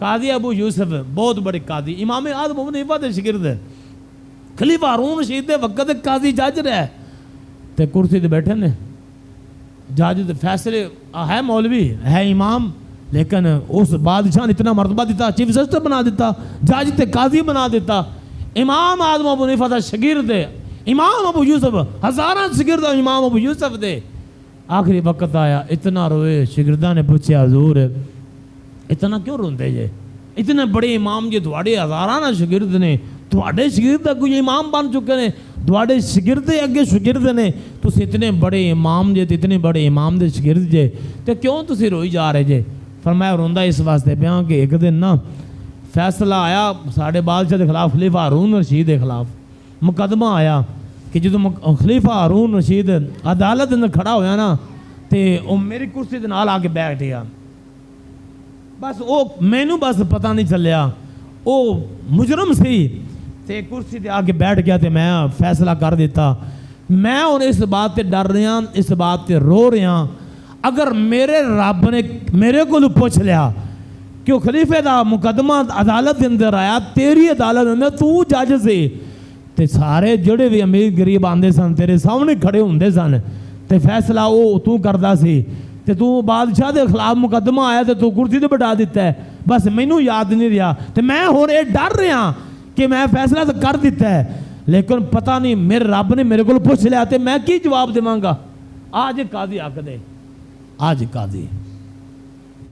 قاضی ابو یوسف بہت بڑے قاضی، امام اعظم ابو حنیفہ دے شاگرد، خلیفہ ہارون رشید دے وقت قاضی جج رہے تے کرسی تے بیٹھے نے، جج دے فیصلے ہے مولوی ہے امام، لیکن اس بادشاہ نے اتنا مرتبہ دیتا، چیف جسٹس بنا دیتا، جج تے قاضی بنا دیتا۔ امام اعظم ابو حنیفہ دا شاگرد دے امام ابو یوسف، ہزاراں شاگرد امام ابو یوسف دے۔ آخری وقت آیا، اتنا روئے، شاگرداں نے پوچھا حضور اتنا کیوں روندے جے؟ اتنے بڑے امام جے تواڈے ہزاراں شاگرد نے، تواڈے شاگرد کوئی امام بن چکے نے، تواڈے شاگرد اگے شاگرد نے، تسی اتنے بڑے امام جے، اتنے بڑے امام دے شاگرد جے، تے کیوں تسی روئی جا رہے جے؟ فرمایا روندا اس واسطے پیاں کہ ایک دن نا فیصلہ آیا ساڈے بادشاہ دے خلاف، خلیفہ ہارون رشید دے خلاف مقدمہ آیا کہ جدوں خلیفہ ہارون رشید عدالت اندر کھڑا ہویا نا تے او میری کرسی دے نال آ کے بیٹھ گیا، بس او مینوں بس پتہ نہیں چلیا، او مجرم سی تے کرسی تے آ کے بیٹھ گیا تے میں فیصلہ کر دیتا۔ میں ہن اس بات تے ڈر رہا، اس بات تے رو رہا، اگر میرے رب نے میرے کو پوچھ لیا کہ وہ خلیفے دا مقدمہ عدالت اندر آیا، تیری عدالت اندر تو جج سی تے سارے جڑے بھی امیر غریب آندے سن تیرے سامنے کھڑے ہوندے سن تے فیصلہ او تو کردا سی تے تو بادشاہ دے خلاف مقدمہ آیا تے تو کرسی تے بٹھا دیتا ہے، بس مینوں یاد نہیں رہا تے میں ہن اے ڈر رہا کہ میں فیصلہ تو کر دیتا ہے، لیکن پتہ نہیں میرے رب نے میرے کو پوچھ لیا تے میں کی جواب دیواں گا؟ آج قاضی آکھ دے، آج قاضی